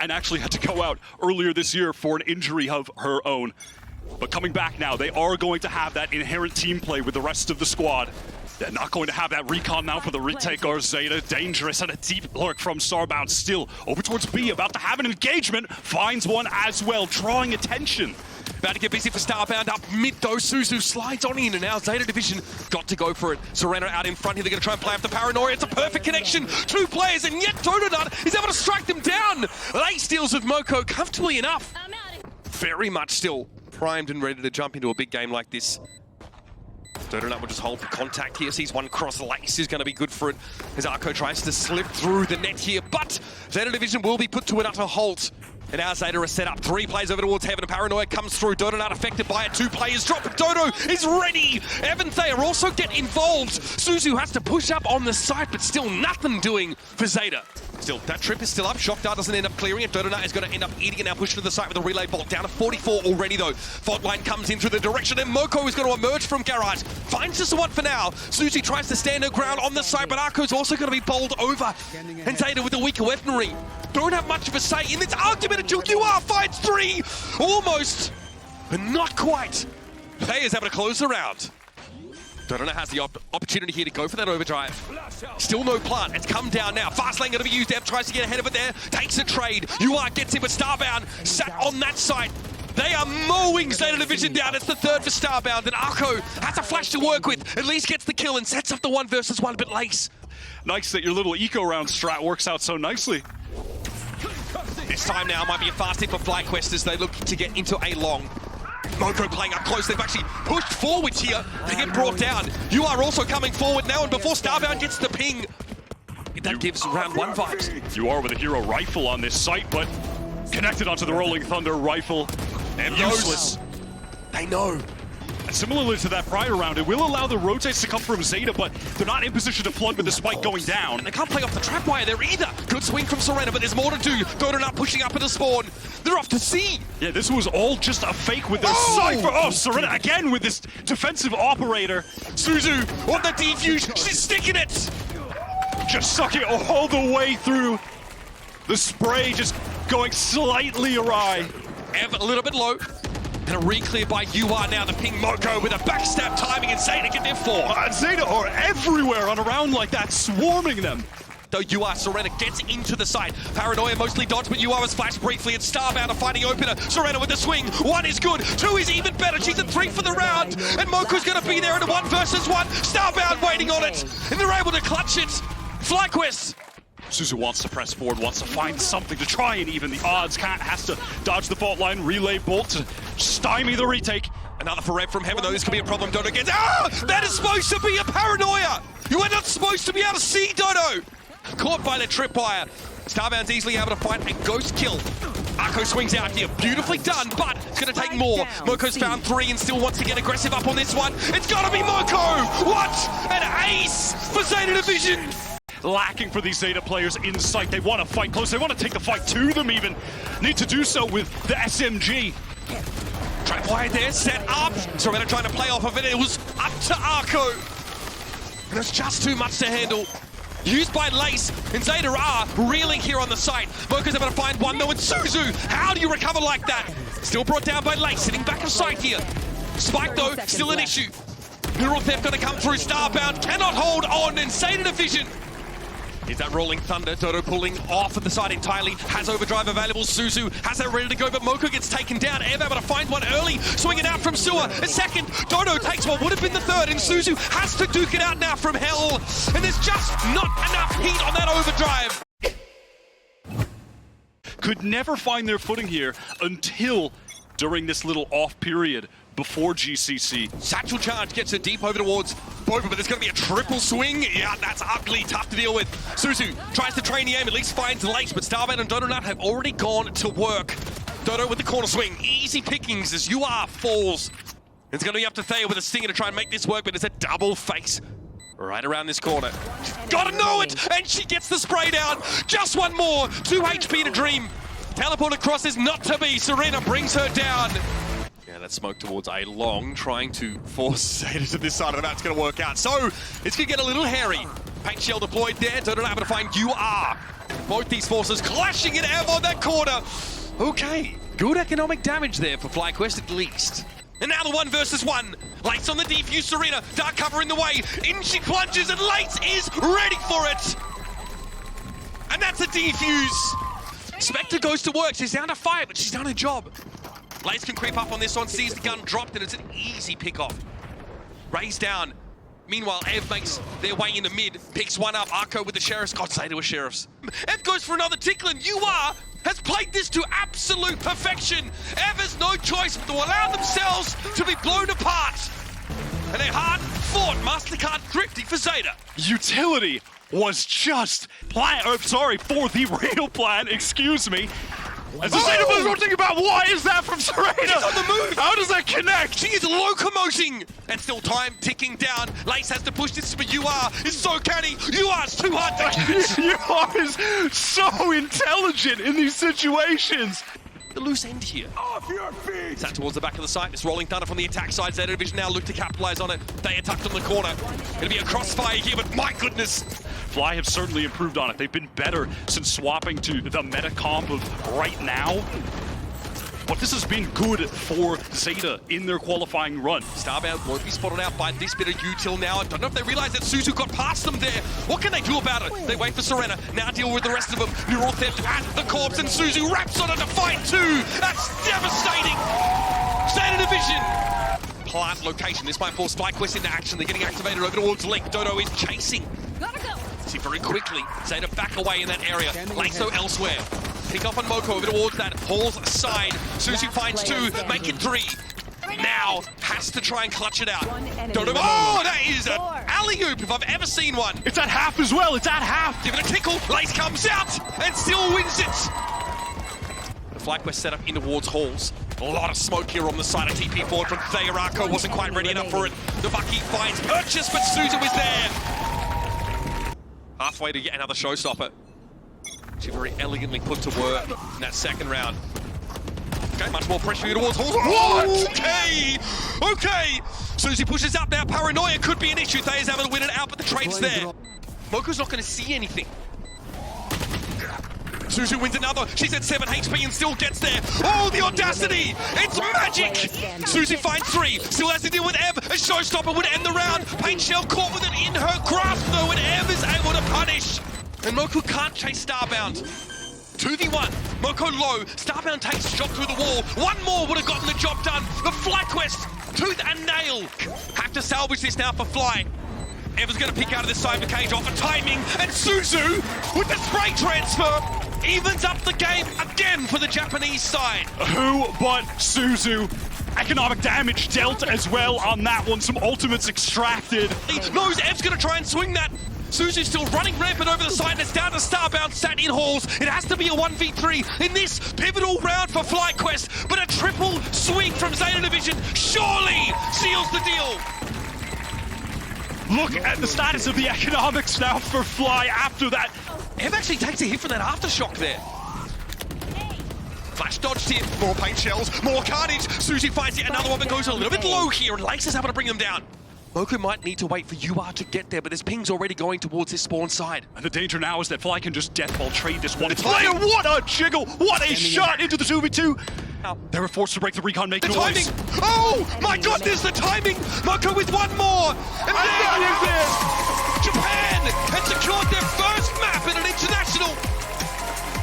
and actually had to go out earlier this year for an injury of her own. But coming back now, they are going to have that inherent team play with the rest of the squad. They're not going to have that recon now for the retake or Zeta. Dangerous and a deep lurk from Starbound still. Over towards B, about to have an engagement. Finds one as well, drawing attention. About to get busy for Starbound up mid though. Suzu slides on in and now Zeta Division got to go for it. Sereno out in front here. They're going to try and play up the paranoia. It's a perfect connection. Two players and yet Donut is able to strike them down. Late steals with Moko comfortably enough. Very much still primed and ready to jump into a big game like this. Donut will just hold for contact here. Sees one cross lace is going to be good for it as Arco tries to slip through the net here. But Zeta Division will be put to an utter halt. And now Zeta are set up. Three plays over towards Heaven. Paranoia comes through. Dodo not affected by it. Two players drop. Dodo is ready. Evan Thayer also get involved. Suzu has to push up on the site, but still nothing doing for Zeta. Still, that trip is still up. Shockdart doesn't end up clearing it. Donut is going to end up eating it now, pushing to the site with a relay bolt. Down to 44 already, though. Fault line comes in through the direction, and Moko is going to emerge from Garage. Finds just one for now. Suzy tries to stand her ground on the site, but Arco's also going to be bowled over. And Zeta with the weaker weaponry don't have much of a say in this argument until UR finds three. Almost, but not quite. Players having to close the round. Donut has the opportunity here to go for that overdrive. Still no plant. It's come down now. Fast lane going to be used. Ev tries to get ahead of it there. Takes a trade. UR gets him, but Starbound sat on that site. They are mowing Zeta Division down. It's the third for Starbound, and Arco has a flash to work with. At least gets the kill and sets up the 1 versus 1, but Lace. Nice that your little eco round strat works out so nicely. This time now might be a fast hit for FlyQuest as they look to get into a long. Moko playing up close. They've actually pushed forwards here to get brought down. You are also coming forward now, and before Starbound gets the ping, that gives round 1 vibes. You are with a hero rifle on this site, but connected onto the Rolling Thunder rifle. And useless. They know. And similarly to that prior round, it will allow the rotates to come from Zeta, but they're not in position to flood with the spike going down. And they can't play off the trap wire there either. Good swing from Serena, but there's more to do. Donut pushing up into spawn. They're off to C. Yeah, this was all just a fake with their Cypher. Oh, Serena again with this defensive operator. Suzu on the defuse. She's sticking it. Just sucking all the way through. The spray just going slightly awry. Ev a little bit low. And a re-clear by UR now. The ping Moko with a backstab timing and Zeta get their 4. Zeta are everywhere on a round like that, swarming them. Though UR, Serena gets into the site. Paranoia mostly dodged, but UR has flashed briefly, and Starbound are finding opener. Serena with the swing. 1 is good. 2 is even better. She's at 3 for the round. And Moko's going to be there in a 1 versus 1. Starbound waiting on it. And they're able to clutch it. FlyQuest. Suzu wants to press forward, wants to find something to try and even the odds. Cat has to dodge the fault line, relay bolt to stymie the retake. Another for Rev from Heaven, though. This could be a problem. Dodo gets... That is supposed to be a paranoia! You are not supposed to be able to see Dodo! Caught by the tripwire. Starbound's easily able to find a ghost kill. Arco swings out here. Beautifully done, but it's going to take more. Moko's found 3 and still wants to get aggressive up on this one. It's got to be Moko! What? An ace for Zeta Division! Lacking for these Zeta players in sight. They want to fight close. They want to take the fight to them even. Need to do so with the SMG. Trapwire there, set up. Serena trying to play off of it. It was up to Arco. And it's just too much to handle. Used by Lace, and Zeta are reeling here on the site. Moko's able to find one though, and Suzu, how do you recover like that? Still brought down by Lace, sitting back of sight here. Spike though, still an issue. Neural Theft gonna come through, Starbound cannot hold on, and Zeta Division. Is that Rolling Thunder? Dodo pulling off of the side entirely. Has overdrive available. Suzu has that ready to go, but Moko gets taken down. Ev able to find one early. Swinging out from Sewer. A second. Dodo takes what would have been the third, and Suzu has to duke it out now from Hell. And there's just not enough heat on that overdrive. Could never find their footing here until during this little off period before GCC. Satchel charge gets it deep over towards Boba, but there's going to be a triple swing. Yeah, that's ugly, tough to deal with. Suzu tries to train the aim, at least finds Lace, but Starbound and Dodo have already gone to work. Dodo with the corner swing. Easy pickings as UR falls. It's going to be up to Thayer with a stinger to try and make this work, but it's a double face right around this corner. Gotta know it! And she gets the spray down. Just one more. 2 HP to Dream. Teleport across is not to be. Serena brings her down. Yeah, that smoke towards a long, trying to force Zeta to this side of the map. It's going to work out. So, it's going to get a little hairy. Paint shell deployed there. Dodo able to find UR. Both these forces clashing in Ev on that corner. Okay, good economic damage there for FlyQuest at least. And now the 1 versus 1. Lights on the defuse, Serena. Dark cover in the way. In she plunges and Lights is ready for it. And that's a defuse. Spectre goes to work. She's down to 5, but she's done her job. Lights can creep up on this one, sees the gun dropped, and it's an easy pick-off. Ray's down. Meanwhile, Ev makes their way into mid, picks one up. Arco with the Sheriffs. God say to a Sheriffs. Ev goes for another tickle, and UR has played this to absolute perfection. Ev has no choice but to allow themselves to be blown apart. And a hard-fought Mastercard thrifty for Zeta. Utility was just for the real plan, excuse me. As the Zeta was wondering about what is that from Serena? She's on the move! How does that connect? She is locomoting! And still time ticking down. Lace has to push this, but UR is so canny. UR's too hard to catch. UR is so intelligent in these situations. The loose end here. Off your feet! Sat towards the back of the site. It's rolling thunder from the attack side. Zeta Division now look to capitalize on it. They are tucked on the corner. Gonna be a crossfire here, but my goodness. Fly have certainly improved on it. They've been better since swapping to the meta comp of right now. But this has been good for Zeta in their qualifying run. Starbound won't be spotted out by this bit of util now. I don't know if they realize that Suzu got past them there. What can they do about it? They wait for Serena. Now deal with the rest of them. Neural theft at the corpse, and Suzu wraps on it to fight too. That's devastating. Zeta Division. Plant location. This might force FlyQuest into action. They're getting activated over towards Link. Dodo is chasing. Gotta go. See very quickly. Zeta back away in that area. Laxo elsewhere. Pick up on Moko over towards that Hall's side. Suzu finds 2, make it 3. Now has to try and clutch it out. Dodo. Oh, that is an alley-oop if I've ever seen one. It's at half as well. It's at half. Give it a tickle. Lace comes out and still wins it. The FlyQuest set up in towards Halls. A lot of smoke here on the side of TP forward from Thea. Arco wasn't quite ready enough for it. The Bucky finds purchase, but Suzu is there. Halfway to yet another showstopper. She very elegantly put to work in that second round. Okay, much more pressure here towards Halls. What? Okay! Okay! Suzy pushes up now. Paranoia could be an issue. Thea's able to win it out, but the trade's there. Moko's not going to see anything. Suzu wins another. She's at 7 HP and still gets there. Oh, the audacity! It's magic! Suzy finds 3. Still has to deal with Ev. A showstopper would end the round. Paint Shell caught with it in her grasp, though, and Ev is able to punish. And Moko can't chase Starbound. 2v1. Moko low. Starbound takes a shot through the wall. One more would have gotten the job done. The FlyQuest, tooth and nail. Have to salvage this now for Fly. Ever's going to pick out of this side of the cage off of timing. And Suzu, with the spray transfer, evens up the game again for the Japanese side. Who but Suzu? Economic damage dealt as well on that one. Some ultimates extracted. He knows Ev's going to try and swing that. Suzu's still running rampant over the side, and it's down to Starbound, sat in Halls. It has to be a 1v3 in this pivotal round for FlyQuest, but a triple swing from Zeta Division surely seals the deal. Look at the status of the economics now for Fly after that. Ev actually takes a hit from that aftershock there. Flash dodged here, more paint shells, more carnage. Suzy finds it, another one that goes a little bit low here, and Lace is able to bring them down. Moko might need to wait for UR to get there, but this ping's already going towards his spawn side. And the danger now is that Fly can just deathball trade this one. Player, what a jiggle! What a shot into the 2v2! They were forced to break the recon, make The noise. timing! Oh my goodness, the timing! Moko with one more! And there is it! Japan has secured their first map in an international!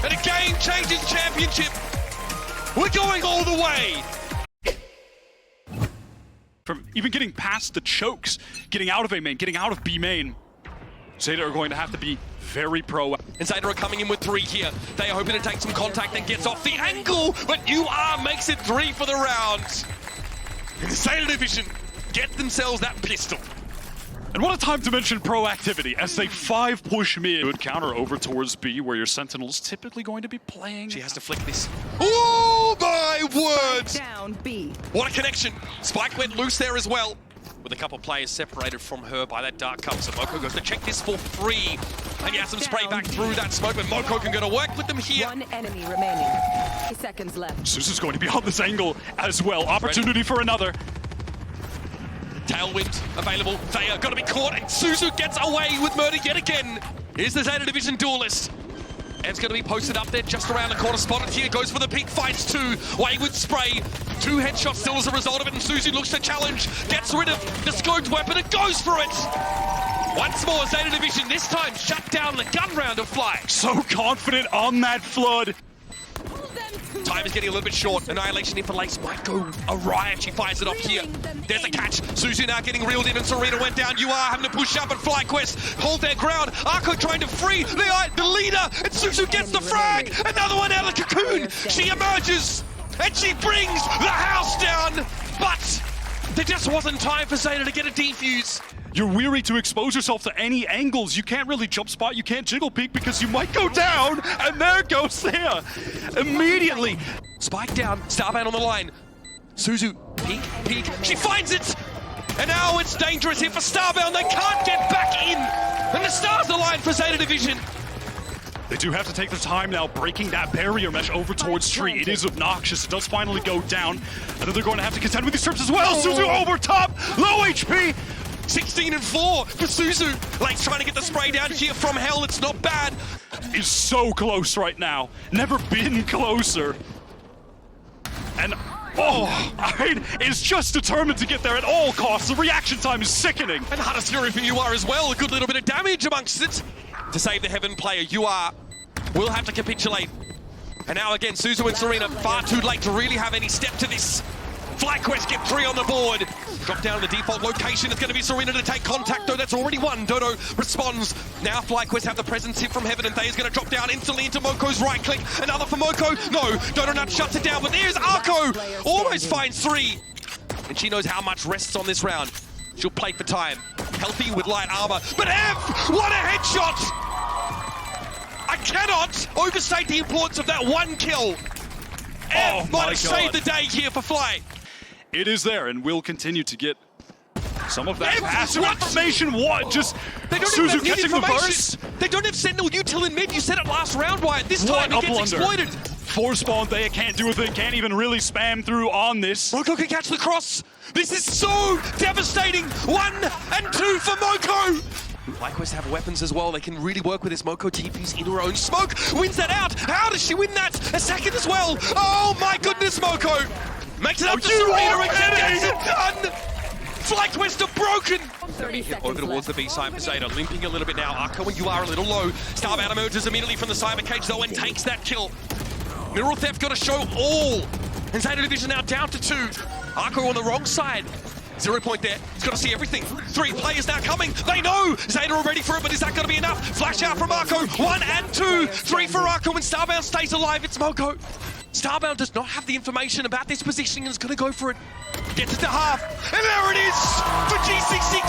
And a game-changing championship! We're going all the way! From even getting past the chokes, getting out of A main, getting out of B main, Zeta are going to have to be very pro. And Zeta are coming in with 3 here. They are hoping to take some contact and gets off the angle, but UR makes it 3 for the round. And the Zeta Division get themselves that pistol. And what a time to mention proactivity as they 5-push mid. Good counter over towards B, where your Sentinel's typically going to be playing. She has to flick this. Oh my word! Down B. What a connection. Spike went loose there as well. With a couple players separated from her by that dark cover. So Moko goes to check this for free. And he has some spray back through that smoke, but Moko can go to work with them here. 1 enemy remaining. 50 seconds left. Suzu's going to be on this angle as well. Opportunity for another. Tailwind available. They are going to be caught, and Suzu gets away with murder yet again. Here's the Zeta Division duelist. Ev's going to be posted up there just around the corner. Spotted here, goes for the peak, fights two. Wayward spray, 2 headshots still as a result of it, and Suzu looks to challenge, gets rid of the scoped weapon and goes for it. Once more, Zeta Division, this time shut down the gun round of Fly. So confident on that flood. Time is getting a little bit short. Annihilation here for Lace might go awry if she fires it off here. There's a catch. Suzu now getting reeled in and Serena went down. You are having to push up, and FlyQuest hold their ground. Arco trying to free the leader, and Suzu gets the frag. Another one out of the cocoon. She emerges and she brings the house down. But there just wasn't time for Zeta to get a defuse. You're weary to expose yourself to any angles. You can't really jump spot, you can't jiggle peek because you might go down, and there goes Thea. Immediately. Spike down, Starbound on the line. Suzu, peek, she finds it! And now it's dangerous here for Starbound, they can't get back in! And the stars align for Zeta Division. They do have to take their time now, breaking that barrier mesh over towards Tree. It is obnoxious, it does finally go down. And then they're going to have to contend with these trips as well. Suzu over top, low HP. 16 and 4 for Suzu. Lake's trying to get the spray down here from hell. It's not bad. Is so close right now. Never been closer. And is just determined to get there at all costs. The reaction time is sickening. And hard as fury for UR as well. A good little bit of damage amongst it. To save the Heaven player, UR will have to capitulate. And now again, Suzu and Serena far too late to really have any step to this. FlyQuest get 3 on the board. Drop down to the default location. It's going to be Serena to take contact, though. That's already one. Dodo responds. Now FlyQuest have the presence hit from Heaven, and Thea's going to drop down instantly into Moko's right click. Another for Moko. No, Dodo Nut shuts it down, but there's Arco. Almost finds 3. And she knows how much rests on this round. She'll play for time. Healthy with light armor. But Ev, what a headshot! I cannot overstate the importance of that one kill. Ev might have saved the day here for Fly. It is there, and we'll continue to get some of that passive information. What? Just Suzu catching the burst? They don't have Sentinel util in mid. You said it last round, Wyatt. This time it gets exploited. Force spawn, they can't do a thing, can't even really spam through on this. Moko can catch the cross. This is so devastating. 1 and 2 for Moko. FlyQuest have weapons as well. They can really work with this. Moko TP's into her own smoke. Wins that out. How does she win that? A second as well. Oh my goodness, Moko. Makes it up to Serena again. Gets it done. FlyQuest are broken. 30 seconds Over towards the B side for Zeta. Limping a little bit now. Arco and UR a little low. Starbound emerges immediately from the cyber cage though and takes that kill. Mineral Theft got to show all. And Zeta Division now down to 2. Arco on the wrong side. 0 point there. He's got to see everything. 3 players now coming. They know Zeta are ready for it, but is that going to be enough? Flash out from Arco. 1 and 2. 3 for Arco, and Starbound stays alive. It's Moko. Starbound does not have the information about this positioning and is going to go for it. Gets it to half. And there it is for G60